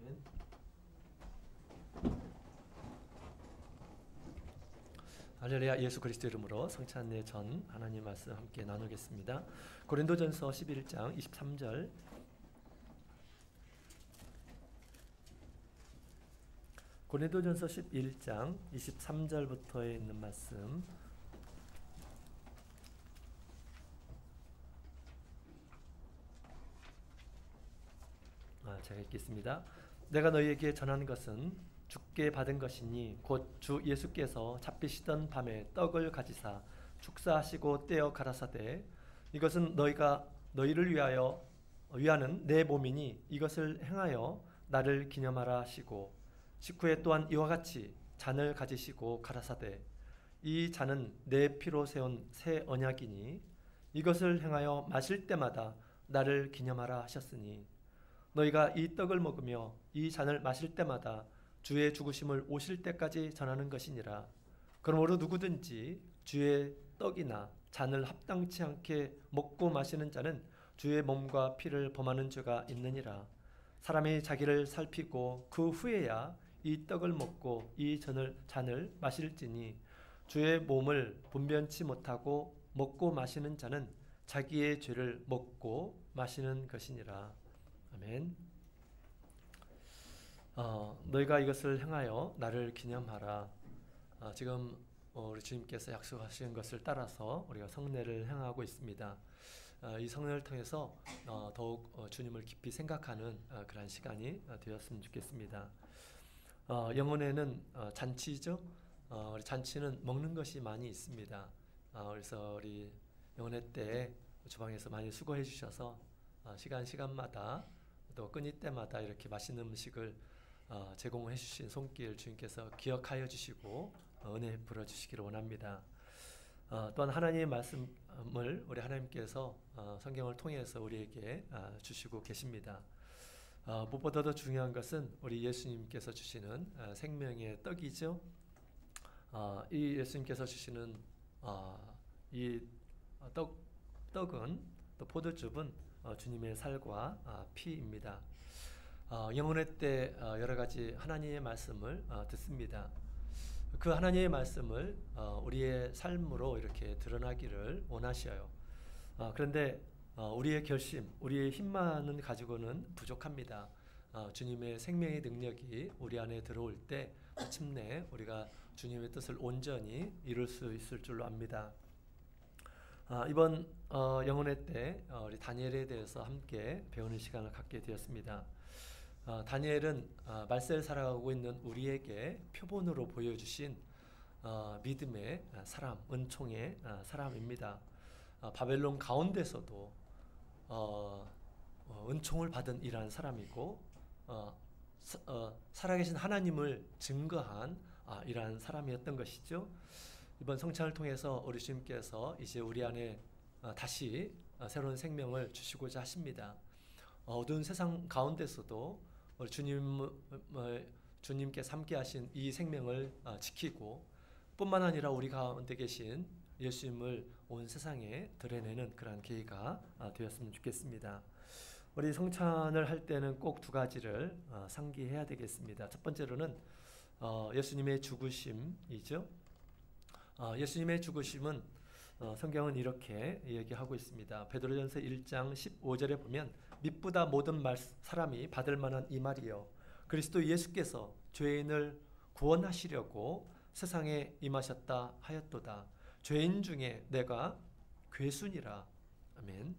아멘. 할렐루야. 예수 그리스도 이름으로 성찬례 전 하나님 말씀 함께 나누겠습니다. 고린도전서 11장 23절 고린도전서 11장 23절부터에 있는 말씀 제가 읽겠습니다. 내가 너희에게 전한 것은 주께 받은 것이니 곧 주 예수께서 잡히시던 밤에 떡을 가지사 축사하시고 떼어 가라사대 이것은 너희를 위하는 내 몸이니 이것을 행하여 나를 기념하라 하시고 식후에 또한 이와 같이 잔을 가지시고 가라사대 이 잔은 내 피로 세운 새 언약이니 이것을 행하여 마실 때마다 나를 기념하라 하셨으니 너희가 이 떡을 먹으며 이 잔을 마실 때마다 주의 죽으심을 오실 때까지 전하는 것이니라. 그러므로 누구든지 주의 떡이나 잔을 합당치 않게 먹고 마시는 자는 주의 몸과 피를 범하는 죄가 있느니라. 사람이 자기를 살피고 그 후에야 이 떡을 먹고 이 잔을 마실지니 주의 몸을 분변치 못하고 먹고 마시는 자는 자기의 죄를 먹고 마시는 것이니라. 아멘. 너희가 이것을 행하여 나를 기념하라. 지금 우리 주님께서 약속하신 것을 따라서 우리가 성례를 행하고 있습니다. 이 성례를 통해서 더욱 주님을 깊이 생각하는 그런 시간이 되었으면 좋겠습니다. 영혼에는 잔치죠. 우리 잔치는 먹는 것이 많이 있습니다. 그래서 우리 영혼회 때 주방에서 많이 수고해 주셔서 시간마다 또 끊이 때마다 이렇게 맛있는 음식을 제공해 주신 손길 주님께서 기억하여 주시고 은혜 베풀어 주시기를 원합니다. 또한 하나님의 말씀을 우리 하나님께서 성경을 통해서 우리에게 주시고 계십니다. 무엇보다도 중요한 것은 우리 예수님께서 주시는 생명의 떡이죠. 이 예수님께서 주시는 이 떡은 또 포도즙은 주님의 살과 피입니다. 영혼회 때 여러 가지 하나님의 말씀을 듣습니다. 그 하나님의 말씀을 우리의 삶으로 이렇게 드러나기를 원하셔요. 그런데 우리의 결심, 우리의 힘만은 가지고는 부족합니다. 주님의 생명의 능력이 우리 안에 들어올 때 마침내 우리가 주님의 뜻을 온전히 이룰 수 있을 줄로 압니다. 이번 영혼회 때 우리 다니엘에 대해서 함께 배우는 시간을 갖게 되었습니다. 다니엘은 말세를 살아가고 있는 우리에게 표본으로 보여주신 믿음의 사람, 은총의 사람입니다. 바벨론 가운데서도 은총을 받은 이러한 사람이고 살아계신 하나님을 증거한 이러한 사람이었던 것이죠. 이번 성찬을 통해서 우리 주님께서 이제 우리 안에 다시 새로운 생명을 주시고자 하십니다. 어두운 세상 가운데서도 주님께서 함께 하신 이 생명을 지키고 뿐만 아니라 우리 가운데 계신 예수님을 온 세상에 드러내는 그런 계기가 되었으면 좋겠습니다. 우리 성찬을 할 때는 꼭 두 가지를 상기해야 되겠습니다. 첫 번째로는 예수님의 죽으심이죠. 예수님의 죽으심은 성경은 이렇게 얘기하고 있습니다. 베드로전서 1장 15절에 보면 믿보다 모든 사람이 받을 만한 이 말이요 그리스도 예수께서 죄인을 구원하시려고 세상에 임하셨다 하였도다. 죄인 중에 내가 괴순이라. 아멘.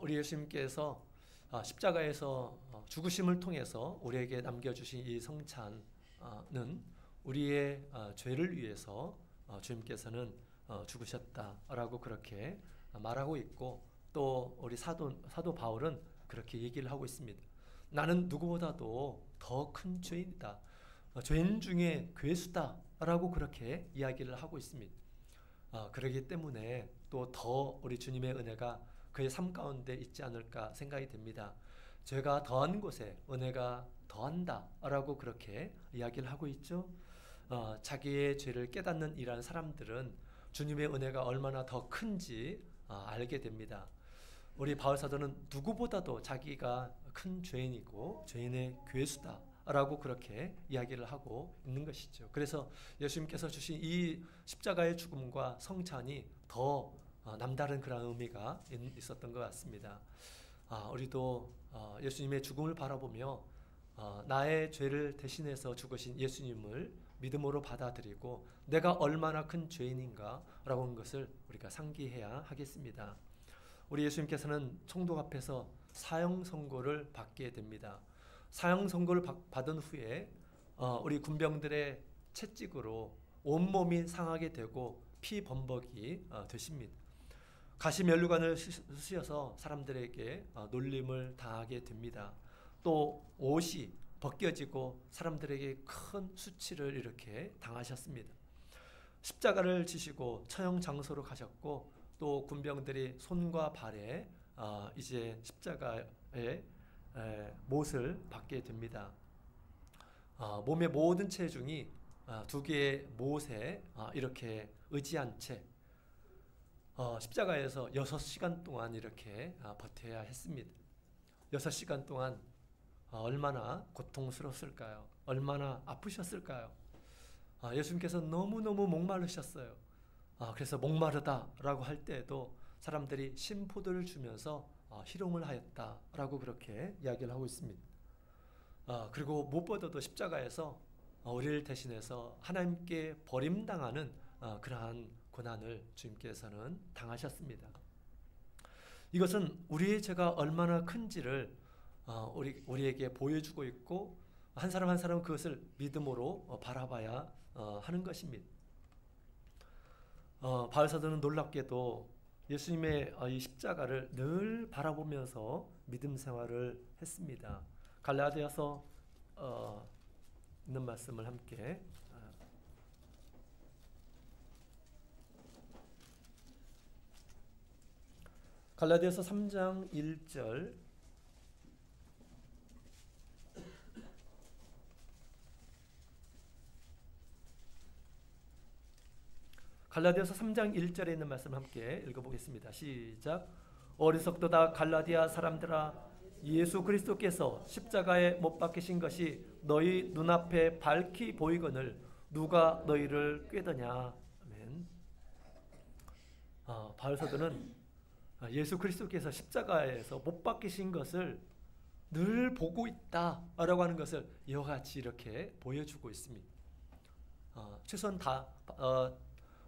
우리 예수님께서 십자가에서 죽으심을 통해서 우리에게 남겨주신 이 성찬은 우리의 죄를 위해서 주님께서는 죽으셨다라고 그렇게 말하고 있고 또 우리 사도 바울은 그렇게 얘기를 하고 있습니다. 나는 누구보다도 더 큰 죄인이다. 죄인 중에 괴수다라고 그렇게 이야기를 하고 있습니다. 그러기 때문에 또 더 우리 주님의 은혜가 그의 삶 가운데 있지 않을까 생각이 됩니다. 죄가 더한 곳에 은혜가 더한다라고 그렇게 이야기를 하고 있죠. 자기의 죄를 깨닫는 이러한 사람들은 주님의 은혜가 얼마나 더 큰지 알게 됩니다. 우리 바울 사도는 누구보다도 자기가 큰 죄인이고 죄인의 괴수다라고 그렇게 이야기를 하고 있는 것이죠. 그래서 예수님께서 주신 이 십자가의 죽음과 성찬이 더 남다른 그런 의미가 있었던 것 같습니다. 우리도 예수님의 죽음을 바라보며 나의 죄를 대신해서 죽으신 예수님을 믿음으로 받아들이고 내가 얼마나 큰 죄인인가 라고 하는 것을 우리가 상기해야 하겠습니다. 우리 예수님께서는 총독 앞에서 사형 선고를 받게 됩니다. 사형 선고를 받은 후에 우리 군병들의 채찍으로 온몸이 상하게 되고 피범벅이 되십니다. 가시면류관을 쓰셔서 사람들에게 놀림을 당하게 됩니다. 또 옷이 벗겨지고 사람들에게 큰 수치를 이렇게 당하셨습니다. 십자가를 지시고 처형 장소로 가셨고 또 군병들이 손과 발에 이제 십자가의 못을 받게 됩니다. 몸의 모든 체중이 두 개의 못에 이렇게 의지한 채 십자가에서 6시간 동안 이렇게 버텨야 했습니다. 6시간 동안 얼마나 고통스러웠을까요? 얼마나 아프셨을까요? 예수님께서 너무너무 목마르셨어요. 그래서 목마르다라고 할 때에도 사람들이 심포도를 주면서 희롱을 하였다라고 그렇게 이야기를 하고 있습니다. 그리고 무엇보다도 십자가에서 우리를 대신해서 하나님께 버림당하는 그러한 고난을 주님께서는 당하셨습니다. 이것은 우리의 죄가 얼마나 큰지를 우리에게 보여주고 있고 한 사람 한 사람 그것을 믿음으로 바라봐야 하는 것입니다. 바울 사도는 놀랍게도 예수님의 이 십자가를 늘 바라보면서 믿음 생활을 했습니다. 갈라디아서 있는 말씀을 함께 갈라디아서 3장 1절 갈라디아서 3장 1절에 있는 말씀 함께 읽어보겠습니다. 시작. 어리석도다 갈라디아 사람들아 예수 그리스도께서 십자가에 못 박히신 것이 너희 눈앞에 밝히 보이거늘 누가 너희를 꾀더냐. 아멘. 바울 사도는 예수 그리스도께서 십자가에서 못 박히신 것을 늘 보고 있다라고 하는 것을 이와 같이 이렇게 보여주고 있습니다. 최소한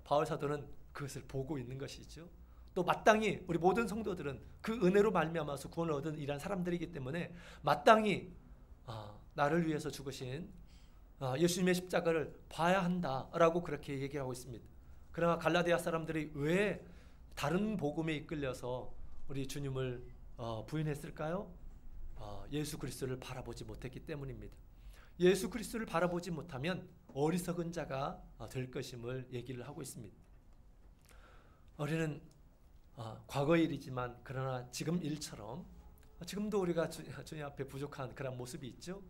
바울 사도는 그것을 보고 있는 것이죠. 또 마땅히 우리 모든 성도들은 그 은혜로 말미암아서 구원을 얻은 이런 사람들이기 때문에 마땅히 나를 위해서 죽으신 예수님의 십자가를 봐야 한다라고 그렇게 얘기하고 있습니다. 그러나 갈라디아 사람들이 왜 다른 복음에 이끌려서 우리 주님을 부인했을까요? 예수 그리스도를 바라보지 못했기 때문입니다. 예수 그리스도를 바라보지 못하면 어리석은 자가 될 것임을 얘기를 하고 있습니다. 우리는 과거의 일이지만 그러나 지금 일처럼 지금도 우리가 주님 앞에 부족한 그런 모습이 있죠.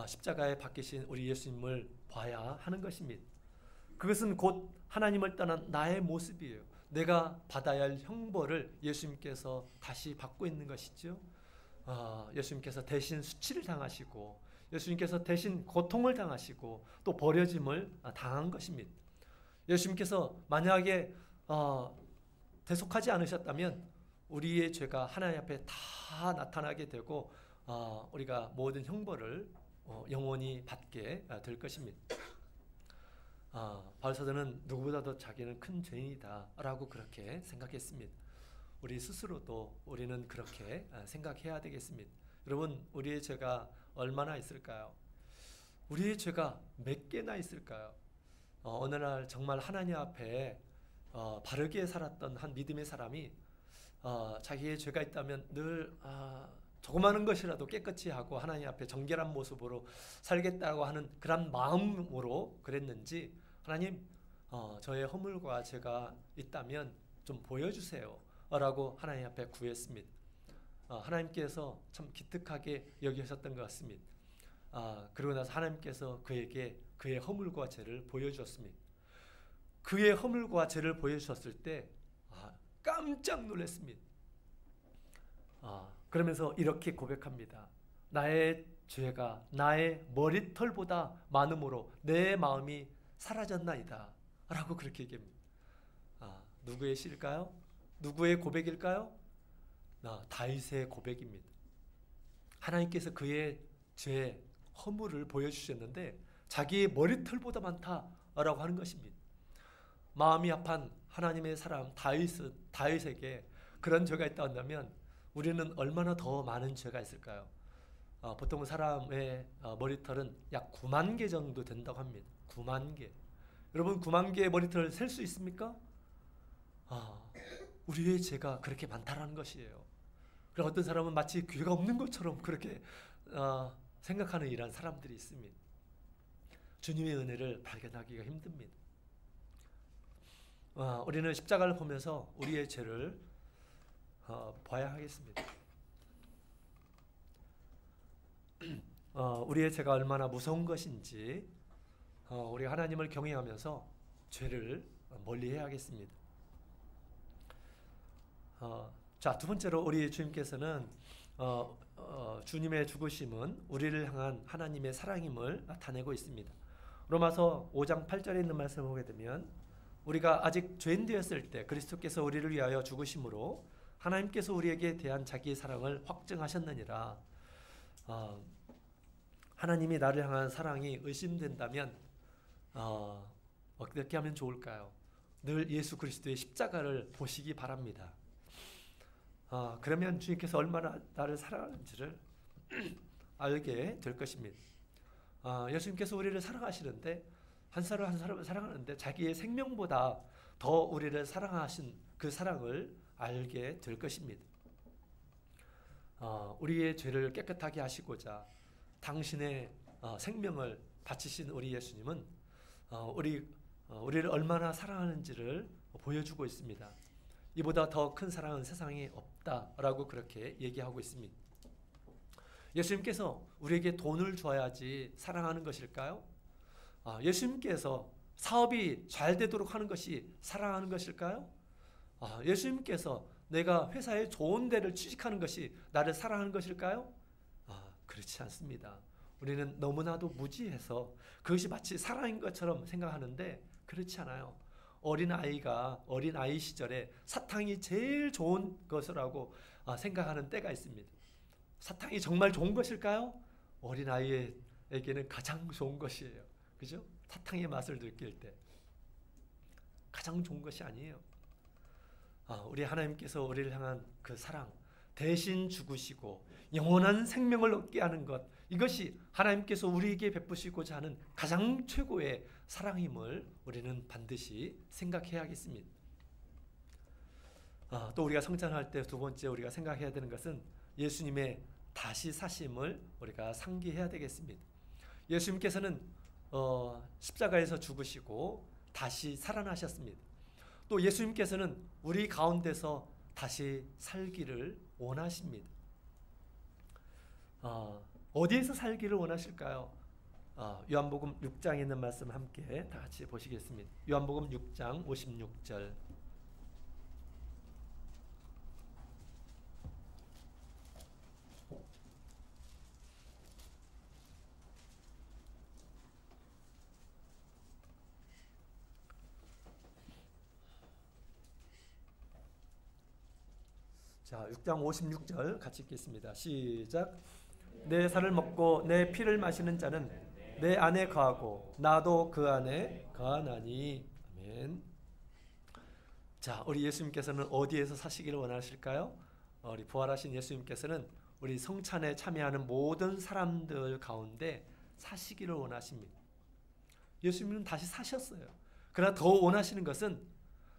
십자가에 박히신 우리 예수님을 봐야 하는 것입니다. 그것은 곧 하나님을 떠난 나의 모습이에요. 내가 받아야 할 형벌을 예수님께서 다시 받고 있는 것이죠. 예수님께서 대신 수치를 당하시고 예수님께서 대신 고통을 당하시고 또 버려짐을 당한 것입니다. 예수님께서 만약에 대속하지 않으셨다면 우리의 죄가 하나님 앞에 다 나타나게 되고 우리가 모든 형벌을 영원히 받게 될 것입니다. 바울 사도는 누구보다도 자기는 큰 죄인이다라고 그렇게 생각했습니다. 우리 스스로도 우리는 그렇게 생각해야 되겠습니다. 여러분, 우리의 죄가 얼마나 있을까요? 우리의 죄가 몇 개나 있을까요? 어느 날 정말 하나님 앞에 바르게 살았던 한 믿음의 사람이 자기의 죄가 있다면 늘 조그마한 것이라도 깨끗이 하고 하나님 앞에 정결한 모습으로 살겠다고 하는 그런 마음으로 그랬는지 하나님 저의 허물과 죄가 있다면 좀 보여주세요 라고 하나님 앞에 구했습니다. 하나님께서 참 기특하게 여기셨던 것 같습니다. 그러고 나서 하나님께서 그에게 그의 허물과 죄를 보여주었습니다. 그의 허물과 죄를 보여주셨을 때 깜짝 놀랐습니다. 그러면서 이렇게 고백합니다. 나의 죄가 나의 머리털보다 많음으로 내 마음이 사라졌나이다 라고 그렇게 얘기합니다. 누구의 시일까요? 누구의 고백일까요? 다윗의 고백입니다. 하나님께서 그의 죄, 허물을 보여주셨는데 자기의 머리털보다 많다라고 하는 것입니다. 마음이 합한 하나님의 사람 다윗에게 그런 죄가 있다 한다면 우리는 얼마나 더 많은 죄가 있을까요? 보통 사람의 머리털은 약 9만 개 정도 된다고 합니다. 9만 개. 여러분 9만 개의 머리털을 셀 수 있습니까? 우리의 죄가 그렇게 많다라는 것이에요. 그리고 어떤 사람은 마치 죄가 없는 것처럼 그렇게 생각하는 이런 사람들이 있습니다. 주님의 은혜를 발견하기가 힘듭니다. 우리는 십자가를 보면서 우리의 죄를 봐야 하겠습니다. 우리의 죄가 얼마나 무서운 것인지 우리가 하나님을 경외하면서 죄를 멀리해야 하겠습니다. 자, 두 번째로 우리 주님께서는 주님의 죽으심은 우리를 향한 하나님의 사랑임을 나타내고 있습니다. 로마서 5장 8절에 있는 말씀을 보게 되면 우리가 아직 죄인 되었을 때 그리스도께서 우리를 위하여 죽으심으로 하나님께서 우리에게 대한 자기의 사랑을 확증하셨느니라. 하나님이 나를 향한 사랑이 의심된다면 어떻게 하면 좋을까요? 늘 예수 그리스도의 십자가를 보시기 바랍니다. 그러면 주님께서 얼마나 나를 사랑하는지를 알게 될 것입니다. 예수님께서 우리를 사랑하시는데 한 사람 한 사람을 사랑하는데 자기의 생명보다 더 우리를 사랑하신 그 사랑을 알게 될 것입니다. 우리의 죄를 깨끗하게 하시고자 당신의 생명을 바치신 우리 예수님은 우리를 얼마나 사랑하는지를 보여주고 있습니다. 이보다 더 큰 사랑은 세상에 없다라고 그렇게 얘기하고 있습니다. 예수님께서 우리에게 돈을 줘야지 사랑하는 것일까요? 예수님께서 사업이 잘 되도록 하는 것이 사랑하는 것일까요? 예수님께서 내가 회사에 좋은 데를 취직하는 것이 나를 사랑하는 것일까요? 그렇지 않습니다. 우리는 너무나도 무지해서 그것이 마치 사랑인 것처럼 생각하는데 그렇지 않아요. 어린아이 시절에 사탕이 제일 좋은 것이라고 생각하는 때가 있습니다. 사탕이 정말 좋은 것일까요? 어린아이에게는 가장 좋은 것이에요. 그죠? 사탕의 맛을 느낄 때 가장 좋은 것이 아니에요. 우리 하나님께서 우리를 향한 그 사랑, 대신 죽으시고 영원한 생명을 얻게 하는 것, 이것이 하나님께서 우리에게 베푸시고자 하는 가장 최고의 사랑임을 우리는 반드시 생각해야겠습니다. 또 우리가 성장할 때 두 번째 우리가 생각해야 되는 것은 예수님의 다시 사심을 우리가 상기해야 되겠습니다. 예수님께서는 십자가에서 죽으시고 다시 살아나셨습니다. 또 예수님께서는 우리 가운데서 다시 살기를 원하십니다. 어디에서 살기를 원하실까요? 요한복음 6장에 있는 말씀 함께 다 같이 보시겠습니다. 요한복음 6장 56절. 자, 6장 56절 같이 읽겠습니다. 시작. 내 살을 먹고 내 피를 마시는 자는 내 안에 거하고 나도 그 안에 거하나니. 아멘. 자, 우리 예수님께서는 어디에서 사시기를 원하실까요? 우리 부활하신 예수님께서는 우리 성찬에 참여하는 모든 사람들 가운데 사시기를 원하십니다. 예수님은 다시 사셨어요. 그러나 더 원하시는 것은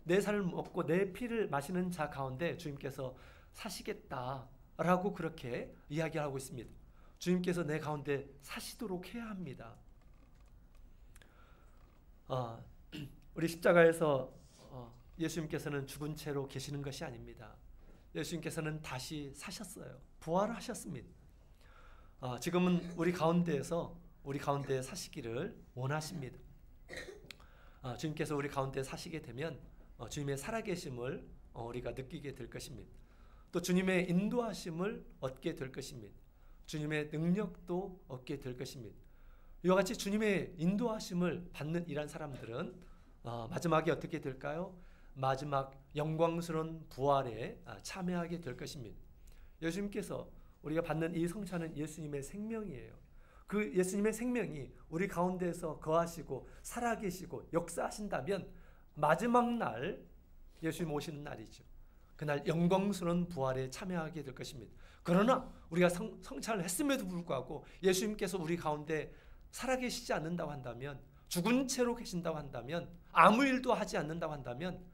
내 살을 먹고 내 피를 마시는 자 가운데 주님께서 사시겠다라고 그렇게 이야기하고 있습니다. 주님께서 내 가운데 사시도록 해야 합니다. 우리 십자가에서 예수님께서는 죽은 채로 계시는 것이 아닙니다. 예수님께서는 다시 사셨어요. 부활하셨습니다. 지금은 우리 가운데 사시기를 원하십니다. 주님께서 우리 가운데 사시게 되면 주님의 살아계심을 우리가 느끼게 될 것입니다. 또 주님의 인도하심을 얻게 될 것입니다. 주님의 능력도 얻게 될 것입니다. 이와 같이 주님의 인도하심을 받는 이런 사람들은 마지막에 어떻게 될까요? 마지막 영광스러운 부활에 참여하게 될 것입니다. 예수님께서 우리가 받는 이 성찬은 예수님의 생명이에요. 그 예수님의 생명이 우리 가운데에서 거하시고 살아계시고 역사하신다면 마지막 날 예수님 오시는 날이죠. 그날 영광스러운 부활에 참여하게 될 것입니다. 그러나 우리가 성찬을 했음에도 불구하고 예수님께서 우리 가운데 살아계시지 않는다고 한다면, 죽은 채로 계신다고 한다면, 아무 일도 하지 않는다고 한다면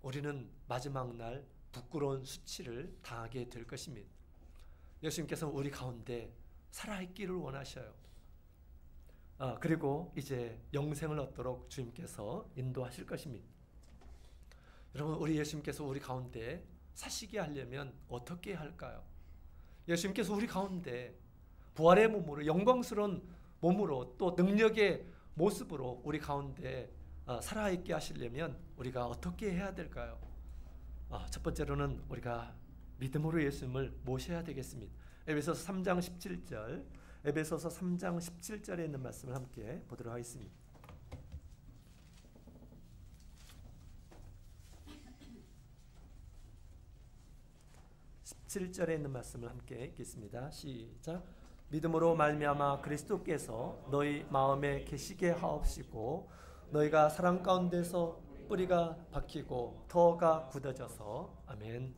우리는 마지막 날 부끄러운 수치를 당하게 될 것입니다. 예수님께서 우리 가운데 살아있기를 원하셔요. 그리고 이제 영생을 얻도록 주님께서 인도하실 것입니다. 여러분, 우리 예수님께서 우리 가운데 사시게 하려면 어떻게 할까요? 예수님께서 우리 가운데 부활의 몸으로, 영광스러운 몸으로, 또 능력의 모습으로 우리 가운데 살아있게 하시려면 우리가 어떻게 해야 될까요? 첫 번째로는 우리가 믿음으로 예수님을 모셔야 되겠습니다. 에베소서 3장 17절, 에베소서 3장 17절에 있는 말씀을 함께 보도록 하겠습니다. 17절에 있는 말씀을 함께 읽겠습니다. 시작. 믿음으로 말미암아 그리스도께서 너희 마음에 계시게 하옵시고 너희가 사랑 가운데서 뿌리가 박히고 터가 굳어져서 아멘.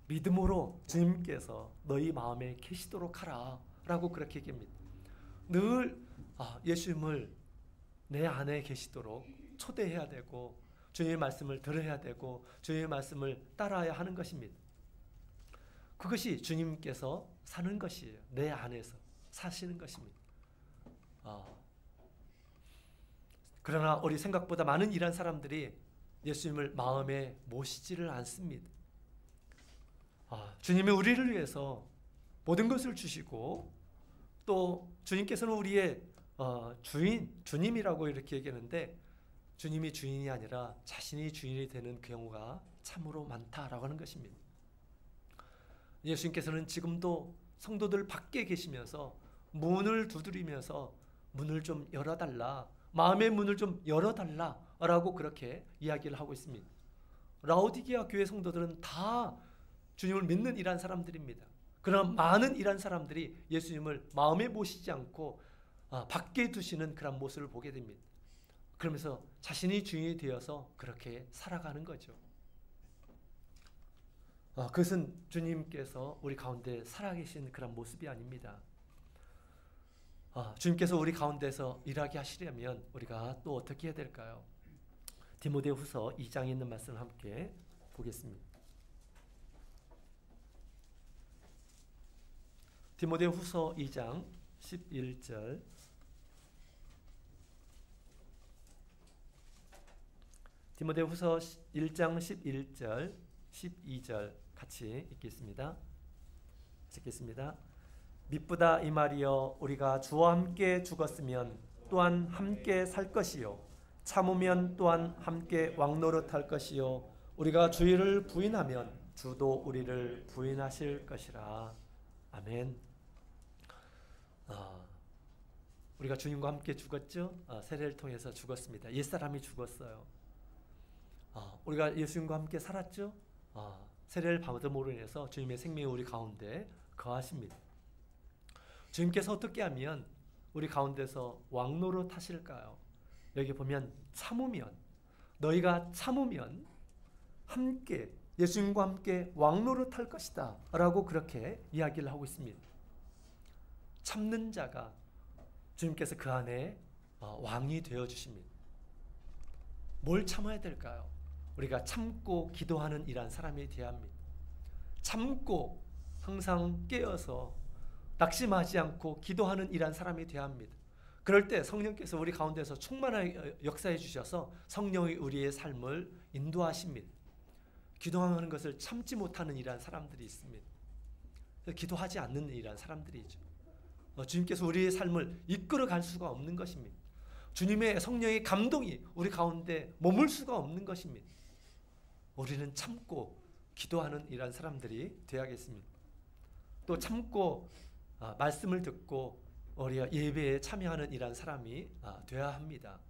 믿음으로 주님께서 너희 마음에 계시도록 하라 라고 그렇게 얘기합니다. 늘 예수님을 내 안에 계시도록 초대해야 되고 주님의 말씀을 들어야 되고 주님의 말씀을 따라야 하는 것입니다. 그것이 주님께서 사는 것이에요. 내 안에서 사시는 것입니다. 그러나 우리 생각보다 많은 이런 사람들이 예수님을 마음에 모시지를 않습니다. 주님이 우리를 위해서 모든 것을 주시고 또 주님께서는 우리의 주님이라고 이렇게 얘기하는데 주님이 주인이 아니라 자신이 주인이 되는 경우가 참으로 많다라고 하는 것입니다. 예수님께서는 지금도 성도들 밖에 계시면서 문을 두드리면서 문을 좀 열어달라, 마음의 문을 좀 열어달라라고 그렇게 이야기를 하고 있습니다. 라오디게아 교회 성도들은 다 주님을 믿는 이런 사람들입니다. 그러나 많은 이런 사람들이 예수님을 마음에 모시지 않고 밖에 두시는 그런 모습을 보게 됩니다. 그러면서 자신이 주인이 되어서 그렇게 살아가는 거죠. 그것은 주님께서 우리 가운데 살아계신 그런 모습이 아닙니다. 주님께서 우리 가운데서 일하게 하시려면 우리가 또 어떻게 해야 될까요? 디모데후서 2장에 있는 말씀을 함께 보겠습니다. 디모데후서 2장 11절, 디모데후서 1장 11절, 12절 같이 읽겠습니다. 읽겠습니다. 미쁘다 이 말이여, 우리가 주와 함께 죽었으면 또한 함께 살 것이요, 참으면 또한 함께 왕노릇할 것이요, 우리가 주의를 부인하면 주도 우리를 부인하실 것이라. 아멘. 우리가 주님과 함께 죽었죠? 세례를 통해서 죽었습니다. 옛사람이 죽었어요. 우리가 예수님과 함께 살았죠? 세례를 받음으로 인해서 주님의 생명이 우리 가운데 거하십니다. 주님께서 어떻게 하면 우리 가운데서 왕노릇 하실까요? 여기 보면 참으면, 너희가 참으면 함께 예수님과 함께 왕노릇 할 것이다 라고 그렇게 이야기를 하고 있습니다. 참는 자가 주님께서 그 안에 왕이 되어주십니다. 뭘 참아야 될까요? 우리가 참고 기도하는 이러한 사람이 되어야 합니다. 참고 항상 깨어서 낙심하지 않고 기도하는 이러한 사람이 되어야 합니다. 그럴 때 성령께서 우리 가운데서 충만하게 역사해 주셔서 성령이 우리의 삶을 인도하십니다. 기도하는 것을 참지 못하는 이러한 사람들이 있습니다. 기도하지 않는 이러한 사람들이죠. 주님께서 우리의 삶을 이끌어 갈 수가 없는 것입니다. 주님의 성령의 감동이 우리 가운데 머물 수가 없는 것입니다. 우리는 참고 기도하는 이러한 사람들이 되어야겠습니다. 또 참고 말씀을 듣고 우리가 예배에 참여하는 이러한 사람이 되어야 합니다.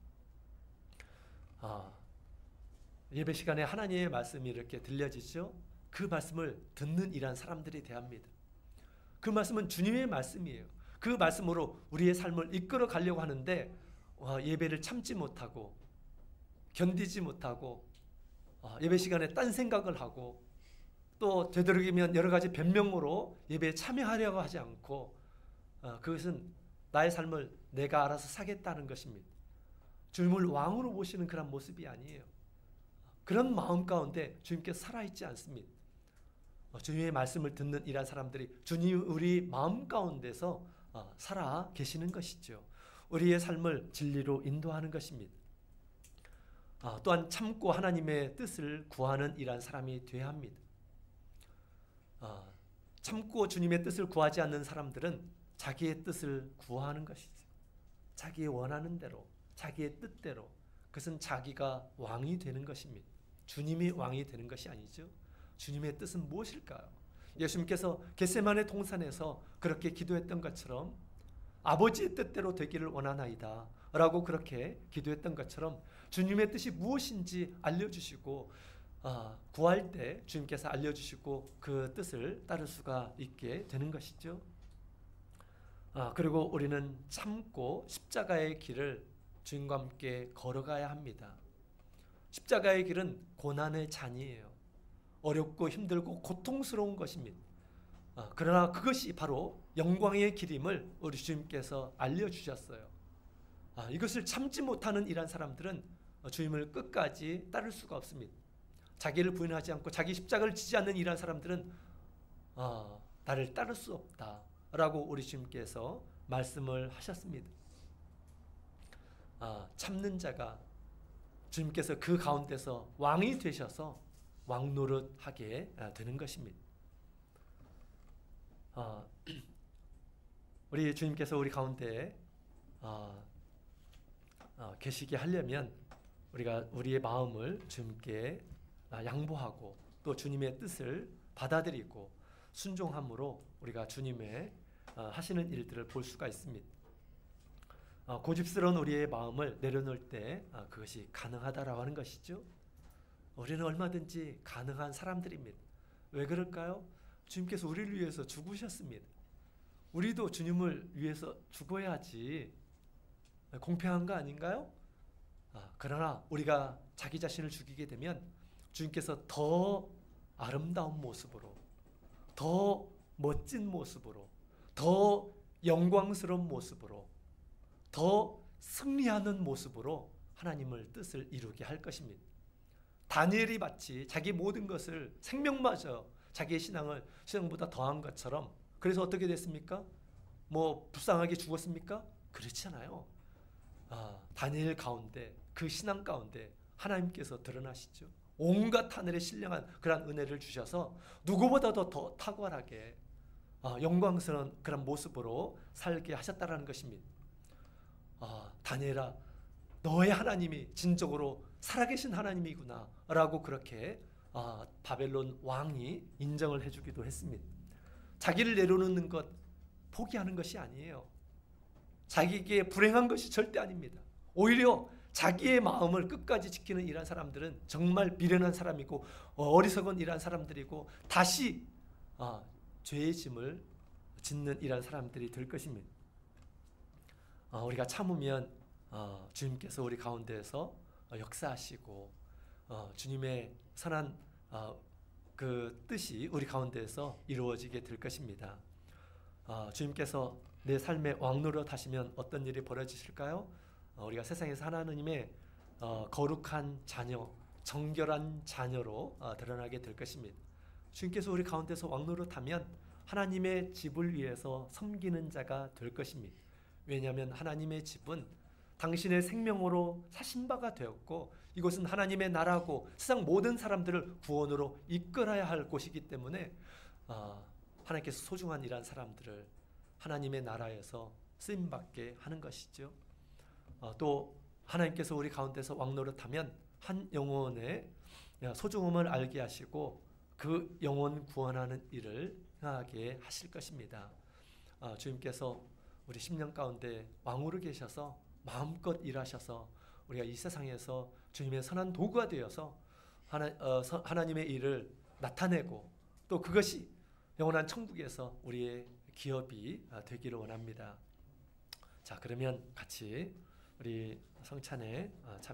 예배 시간에 하나님의 말씀이 이렇게 들려지죠. 그 말씀을 듣는 이러한 사람들이 되어야 합니다. 그 말씀은 주님의 말씀이에요. 그 말씀으로 우리의 삶을 이끌어 가려고 하는데 예배를 참지 못하고 견디지 못하고 예배 시간에 딴 생각을 하고 또 되도록이면 여러 가지 변명으로 예배에 참여하려고 하지 않고 그것은 나의 삶을 내가 알아서 사겠다는 것입니다. 주님을 왕으로 보시는 그런 모습이 아니에요. 그런 마음 가운데 주님께서 살아있지 않습니다. 주님의 말씀을 듣는 이러한 사람들이 주님 우리 마음 가운데서 살아 계시는 것이죠. 우리의 삶을 진리로 인도하는 것입니다. 또한 참고 하나님의 뜻을 구하는 이러한 사람이 되어야 합니다. 참고 주님의 뜻을 구하지 않는 사람들은 자기의 뜻을 구하는 것이죠. 자기의 원하는 대로, 자기의 뜻대로. 그것은 자기가 왕이 되는 것입니다. 주님이 왕이 되는 것이 아니죠. 주님의 뜻은 무엇일까요? 예수님께서 겟세마네 동산에서 그렇게 기도했던 것처럼 아버지의 뜻대로 되기를 원하나이다 라고 그렇게 기도했던 것처럼 주님의 뜻이 무엇인지 알려주시고 구할 때 주님께서 알려주시고 그 뜻을 따를 수가 있게 되는 것이죠. 그리고 우리는 참고 십자가의 길을 주님과 함께 걸어가야 합니다. 십자가의 길은 고난의 잔이에요. 어렵고 힘들고 고통스러운 것입니다. 그러나 그것이 바로 영광의 길임을 우리 주님께서 알려주셨어요. 이것을 참지 못하는 이런 사람들은 주님을 끝까지 따를 수가 없습니다. 자기를 부인하지 않고 자기 십자가를 지지 않는 이런 사람들은 나를 따를 수 없다라고 우리 주님께서 말씀을 하셨습니다. 참는 자가 주님께서 그 가운데서 왕이 되셔서 왕 노릇하게 되는 것입니다. 우리 주님께서 우리 가운데 계시게 하려면 우리가 우리의 마음을 주님께 양보하고 또 주님의 뜻을 받아들이고 순종함으로 우리가 주님의 하시는 일들을 볼 수가 있습니다. 고집스러운 우리의 마음을 내려놓을 때 그것이 가능하다라고 하는 것이죠. 우리는 얼마든지 가능한 사람들입니다. 왜 그럴까요? 주님께서 우리를 위해서 죽으셨습니다. 우리도 주님을 위해서 죽어야지 공평한 거 아닌가요? 그러나 우리가 자기 자신을 죽이게 되면 주님께서 더 아름다운 모습으로, 더 멋진 모습으로, 더 영광스러운 모습으로, 더 승리하는 모습으로 하나님을 뜻을 이루게 할 것입니다. 다니엘이 마치 자기 모든 것을 생명마저 자기의 신앙보다 더한 것처럼 그래서 어떻게 됐습니까? 불쌍하게 죽었습니까? 그렇지 않아요. 다니엘 가운데 그 신앙 가운데 하나님께서 드러나시죠. 온갖 하늘에 신령한 그런 은혜를 주셔서 누구보다도 더 탁월하게 영광스러운 그런 모습으로 살게 하셨다라는 것입니다. 다니엘아, 너의 하나님이 진정으로 살아계신 하나님이구나 라고 그렇게 바벨론 왕이 인정을 해주기도 했습니다. 자기를 내려놓는 것, 포기하는 것이 아니에요. 자기에게 불행한 것이 절대 아닙니다. 오히려 자기의 마음을 끝까지 지키는 이런 사람들은 정말 미련한 사람이고 어리석은 이런 사람들이고 다시 죄의 짐을 짓는 이런 사람들이 될 것입니다. 우리가 참으면 주님께서 우리 가운데에서 역사하시고 주님의 선한 그 뜻이 우리 가운데에서 이루어지게 될 것입니다. 주님께서 내 삶의 왕노릇 하시면 어떤 일이 벌어지실까요? 우리가 세상에서 하나님의 거룩한 자녀, 정결한 자녀로 드러나게 될 것입니다. 주님께서 우리 가운데서 왕노릇하면 하나님의 집을 위해서 섬기는 자가 될 것입니다. 왜냐하면 하나님의 집은 당신의 생명으로 사신 바가 되었고 이곳은 하나님의 나라고 세상 모든 사람들을 구원으로 이끌어야 할 곳이기 때문에 하나님께서 소중한 이러한 사람들을 하나님의 나라에서 쓰임받게 하는 것이죠. 또 하나님께서 우리 가운데서 왕노릇하면 한 영혼의 소중함을 알게 하시고 그 영혼 구원하는 일을 행하게 하실 것입니다. 주님께서 우리 심령 가운데 왕으로 계셔서 마음껏 일하셔서 우리가 이 세상에서 주님의 선한 도구가 되어서 하나님의 일을 나타내고 또 그것이 영원한 천국에서 우리의 기업이 되기를 원합니다. 자, 그러면 같이 우리 성찬에 참